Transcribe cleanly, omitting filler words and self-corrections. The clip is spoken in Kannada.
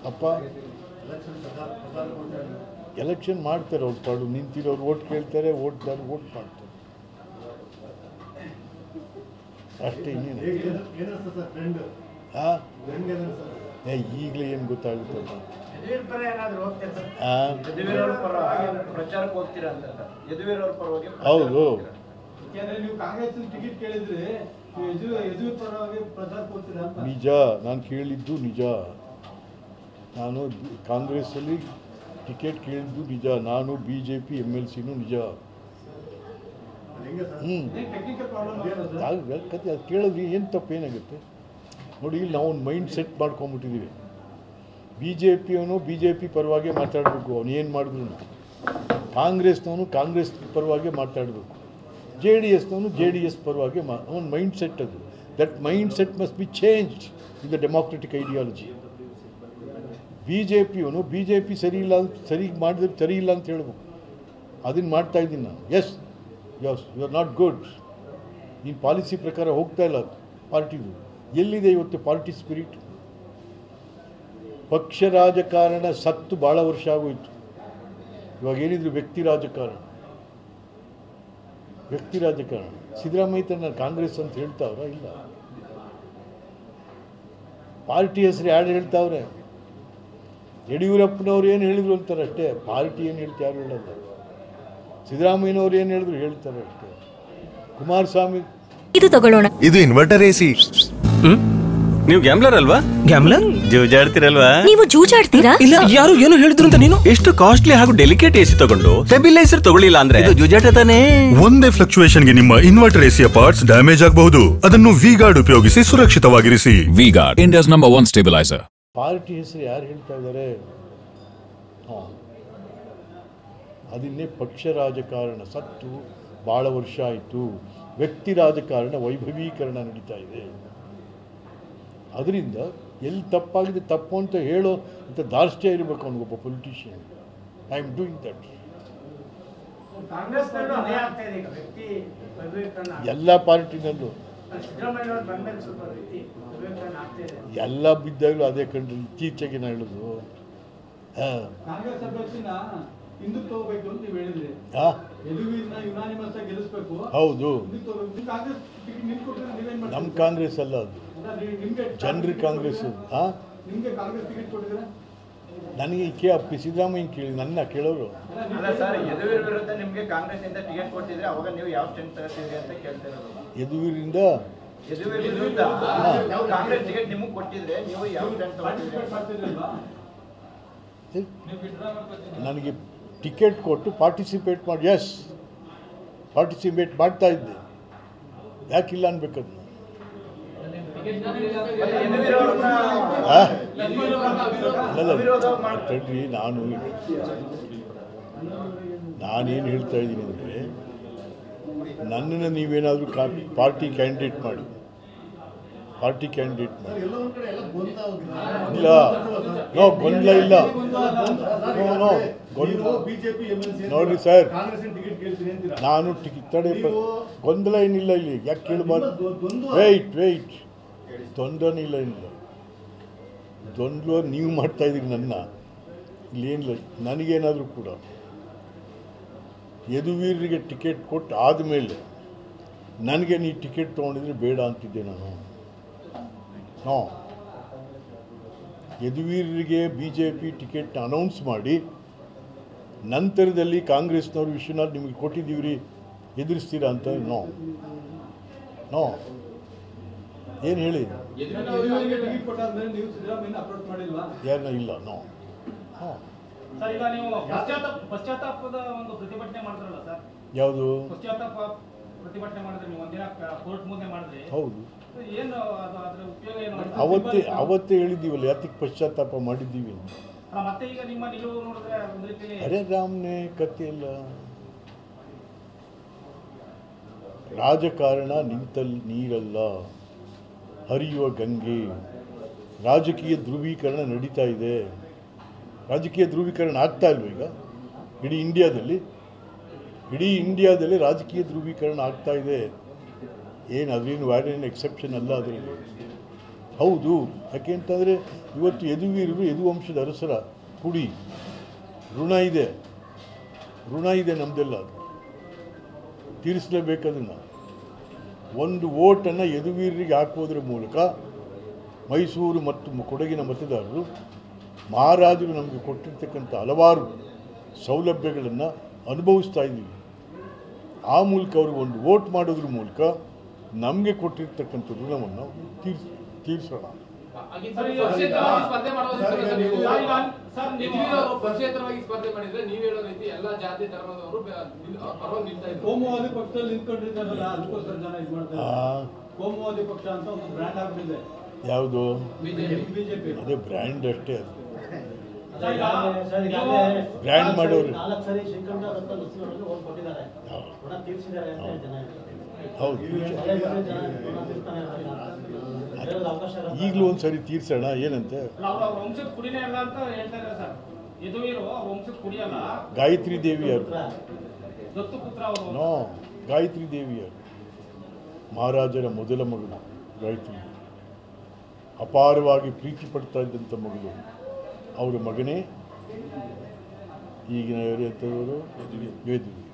ಅಪ್ಪ ಎಲೆಕ್ಷನ್ ಮಾಡ್ತಾರೆ ಅವ್ರು ಪಾಡು ನಿಂತಿರೋರು ಓಟ್ ಕೇಳ್ತಾರೆ ಓಟ್ ಮಾಡ್ತಾರೆ ಅಷ್ಟೇ ಇನ್ನೇನು ಈಗಲೇ ಏನು ಗೊತ್ತಾಗುತ್ತೆ ಹೌದು ನಿಜ ನಾನು ಕೇಳಿದ್ದು ನಿಜ ನಾನು ಕಾಂಗ್ರೆಸ್ಸಲ್ಲಿ ಟಿಕೆಟ್ ಕೇಳಿದ್ದು ನಿಜ ನಾನು BJP MLCನೂ ನಿಜ ಅದು ಕೇಳಿದ್ರಿ ಏನು ತಪ್ಪೇನಾಗುತ್ತೆ ನೋಡಿ ಇಲ್ಲಿ ನಾವು ಒಂದು ಮೈಂಡ್ ಸೆಟ್ ಮಾಡ್ಕೊಂಬಿಟ್ಟಿದ್ದೀವಿ BJPಯವನು BJP ಪರವಾಗಿ ಮಾತಾಡಬೇಕು ಅವನು ಏನು ಮಾಡಿದ್ರು ಕಾಂಗ್ರೆಸ್ನವನು ಕಾಂಗ್ರೆಸ್ ಪರವಾಗಿ ಮಾತಾಡಬೇಕು JDSನವನು JDS ಪರವಾಗಿ ಅವನ ಮೈಂಡ್ ಸೆಟ್ ಅದು that mind set must be changed in the democratic ideology BJPಯವನು BJP ಸರಿ ಮಾಡಿದ್ರೆ ಸರಿ ಇಲ್ಲ ಅಂತ ಹೇಳ್ಬೇಕು ಅದನ್ನು ಮಾಡ್ತಾ ಇದ್ದೀನಿ ನಾನು yes you are not good ನೀನು ಪಾಲಿಸಿ ಪ್ರಕಾರ ಹೋಗ್ತಾ ಇಲ್ಲ ಪಾರ್ಟಿದು ಎಲ್ಲಿದೆ ಇವತ್ತು ಪಾರ್ಟಿ ಸ್ಪಿರಿಟ್ ಪಕ್ಷ ರಾಜಕಾರಣ ಸತ್ತು ಭಾಳ ವರ್ಷ ಆಗೋಯ್ತು ಇವಾಗ ಏನಿದ್ರು ವ್ಯಕ್ತಿ ರಾಜಕಾರಣ ಸಿದ್ದರಾಮಯ್ಯ ನಾನು ಕಾಂಗ್ರೆಸ್ ಅಂತ ಹೇಳ್ತಾವ್ರ ಇಲ್ಲ ಪಾರ್ಟಿ ಹೆಸರು ಯಾರು ಹೇಳ್ತಾವ್ರೆ ಯಡಿಯೂರಪ್ಪನವ್ರು ಏನು ಹೇಳಿದ್ರು ಅಂತಾರೆ ಅಷ್ಟೇ ಪಾರ್ಟಿ ಏನು ಹೇಳ್ತಾ ಯಾರು ಹೇಳಲ್ಲ ಸಿದ್ದರಾಮಯ್ಯನವ್ರು ಏನು ಹೇಳಿದ್ರು ಹೇಳ್ತಾರೆ ಅಷ್ಟೇ ಕುಮಾರಸ್ವಾಮಿ ಇದು ತಗೊಳ್ಳೋಣ ಇದು ಇನ್ವರ್ಟರ್ AC ನೀವು ಗ್ಯಾಮ್ಲರ್ ಅಲ್ವಾ ಗ್ಯಾಮ್ಲರ್ ಜೂಜಾಡ್ತಿರಲ್ವಾ ನೀವು ಜೂಜಾಡ್ತೀರಾ ಇಲ್ಲ ಯಾರು ಏನು ಹೇಳಿದ್ರು ಅಂತ ನೀನು ಎಷ್ಟು ಕಾಸ್ಟ್ಲಿ ಹಾಗೂ ಡೆಲಿಕೇಟ್ AC ತಗೊಂಡು ಸ್ಟೆಬಿಲೈಸರ್ ತಗೊಳ್ಳಿಲ್ಲ ಅಂದ್ರೆ ಇದು ಜೂಜಾಟ ತಾನೇ ಒಂದೇ ಫ್ಲಕ್ಚುಯೇಷನ್ ಗೆ ನಿಮ್ಮ ಇನ್ವರ್ಟರ್ AC ಪಾರ್ಟ್ಸ್ ಡ್ಯಾಮೇಜ್ ಆಗಬಹುದು ಅದನ್ನು V-Guard ಉಪಯೋಗಿಸಿ ಸುರಕ್ಷಿತವಾಗಿರಿಸಿ V-Guard, India's #1 stabilizer. ಪಾರ್ಟಿ ಹೆಸರು ಯಾರು ಹೇಳ್ತಾ ಇದ್ದಾರೆ ಅದನ್ನೇ ಪಕ್ಷ ರಾಜಕಾರಣ ಸತ್ತು ಭಾಳ ವರ್ಷ ಆಯಿತು ವ್ಯಕ್ತಿ ರಾಜಕಾರಣ ವೈಭವೀಕರಣ ನಡೀತಾ ಇದೆ ಅದರಿಂದ ಎಲ್ಲಿ ತಪ್ಪಾಗಿದೆ ತಪ್ಪು ಅಂತ ಹೇಳೋ ಅಂತ ದಾರ್ಷ್ಟ್ಯ ಇರಬೇಕು ಅವನಿಗೊಬ್ಬ politician I am doing that ಎಲ್ಲ ಪಾರ್ಟಿನಲ್ಲೂ ಎಲ್ಲ ಬಿದ್ದಾಗಲೂ ಅದೇ ಕಂಡ್ರೆ ಇತ್ತೀಚೆಗೆ ನಾ ಹೇಳೋದು ಹೌದು ನಮ್ಮ ಕಾಂಗ್ರೆಸ್ ಅಲ್ಲ ಅದು ಜನರ ಕಾಂಗ್ರೆಸ್ ನನಗೆ ಸಿದ್ದರಾಮಯ್ಯ ಕೇಳಿ ನನ್ನ ಕೇಳೋರು ಯದುವೀರಿಂದ ನನಗೆ ಟಿಕೆಟ್ ಕೊಟ್ಟು ಪಾರ್ಟಿಸಿಪೇಟ್ ಮಾಡಿ ಪಾರ್ಟಿಸಿಪೇಟ್ ಮಾಡ್ತಾ ಇದ್ದೆ ಯಾಕಿಲ್ಲ ಅನ್ಬೇಕದು ತಡ್ರಿ ನಾನೇನು ಹೇಳ್ತಾ ಇದ್ದೀನಿ ಅಂದರೆ ನನ್ನನ್ನು ನೀವೇನಾದರೂ ಪಾರ್ಟಿ ಕ್ಯಾಂಡಿಡೇಟ್ ಮಾಡಿ ಇಲ್ಲ ಗೊಂದಲ ಇಲ್ಲ ನೋಡಿ ಸರ್ ನಾನು ತಡೆ ಗೊಂದಲ ಏನಿಲ್ಲ ಇಲ್ಲಿ ಯಾಕೆ ಕೇಳಬಾರ್ದು ವೆಯ್ಟ್ ತೊಂದರೆ ಇಲ್ಲ ಗೊಂದಲ ನೀವು ಮಾಡ್ತಾ ಇದ್ದೀರಿ ನನ್ನ ಇಲ್ಲೇನಿಲ್ಲ ನನಗೇನಾದರೂ ಕೂಡ ಯದುವೀರರಿಗೆ ಟಿಕೆಟ್ ಕೊಟ್ಟು ಆದಮೇಲೆ ನನಗೆ ನೀ ಟಿಕೆಟ್ ತೊಗೊಂಡಿದ್ರೆ ಬೇಡ ಅಂತಿದ್ದೆ ನಾನು ಯದುವೀರರಿಗೆ BJP ಟಿಕೆಟ್ ಅನೌನ್ಸ್ ಮಾಡಿ ನಂತರದಲ್ಲಿ ಕಾಂಗ್ರೆಸ್ನವರು ವಿಶ್ವನಾಥ್ ನಿಮಗೆ ಕೊಟ್ಟಿದ್ದೀವ್ರಿ ಎದುರಿಸ್ತೀರಾ ಅಂತ ನೋ ಏನು ಹೇಳಿ ಯಾರನ್ನ ಇಲ್ಲ ಯಾವುದು ಹೌದು ಅವತ್ತೇ ಹೇಳಿದ್ದೀವಲ್ಲ ಯಾತಕ್ಕೆ ಪಶ್ಚಾತ್ತಾಪ ಮಾಡಿದ್ದೀವಿ ಅರೆ ರಾಮ್ನೆ ಕಥೆ ಇಲ್ಲ ರಾಜಕಾರಣ ನಿಂತಲ್ಲಿ ನೀರಲ್ಲ ಹರಿಯುವ ಗಂಗೆ ರಾಜಕೀಯ ಧ್ರುವೀಕರಣ ನಡೀತಾ ಇದೆ ರಾಜಕೀಯ ಧ್ರುವೀಕರಣ ಆಗ್ತಾ ಇಲ್ವ ಈಗ ಇಡೀ ಇಂಡಿಯಾದಲ್ಲಿ ರಾಜಕೀಯ ಧ್ರುವೀಕರಣ ಆಗ್ತಾ ಇದೆ ಏನು ಅದೇನು ವ್ಯಾರೇನು ಎಕ್ಸೆಪ್ಷನ್ ಅಲ್ಲ ಅದರಲ್ಲಿ ಹೌದು. ಯಾಕೆಂತಂದರೆ ಇವತ್ತು ಯದುವೀರರು ಯದುವಂಶದ ಅರಸರ ಕುಡಿ. ಋಣ ಇದೆ ನಮ್ಮದೆಲ್ಲ, ಅದು ತೀರಿಸಲೇಬೇಕದನ್ನು. ಒಂದು ಓಟನ್ನು ಯದುವೀರರಿಗೆ ಹಾಕೋದ್ರ ಮೂಲಕ ಮೈಸೂರು ಮತ್ತು ಕೊಡಗಿನ ಮತದಾರರು ಮಹಾರಾಜರು ನಮಗೆ ಕೊಟ್ಟಿರ್ತಕ್ಕಂಥ ಹಲವಾರು ಸೌಲಭ್ಯಗಳನ್ನು ಅನುಭವಿಸ್ತಾ ಇದ್ದೀವಿ. ಆ ಮೂಲಕ ಅವ್ರಿಗೆ ಒಂದು ವೋಟ್ ಮಾಡೋದ್ರ ಮೂಲಕ ನಮಗೆ ಕೊಟ್ಟಿರ್ತಕ್ಕಂಥ ಋಣವನ್ನು ತೀರಿಸೋಣ. ಯಾವುದು? ಅದೇ ಬ್ರ್ಯಾಂಡ್ ಅಷ್ಟೇ, ಅದು ಬ್ರ್ಯಾಂಡ್ ಮಾಡೋರು. ಹೌದು, ಈಗಲೂ ಒಂದು ಸರಿ ತೀರ್ಸೋಣ. ಏನಂತೆ? ಗಾಯತ್ರಿ ದೇವಿಯರು, ಗಾಯತ್ರಿ ದೇವಿಯರು ಮಹಾರಾಜರ ಮೊದಲ ಮಗಳು. ಗಾಯತ್ರಿ ಅಪಾರವಾಗಿ ಪ್ರೀತಿ ಪಡ್ತಾ ಇದ್ದಂಥ ಮಗಳು. ಅವರ ಮಗನೇ ಈಗಿನ ವೇದವಿ.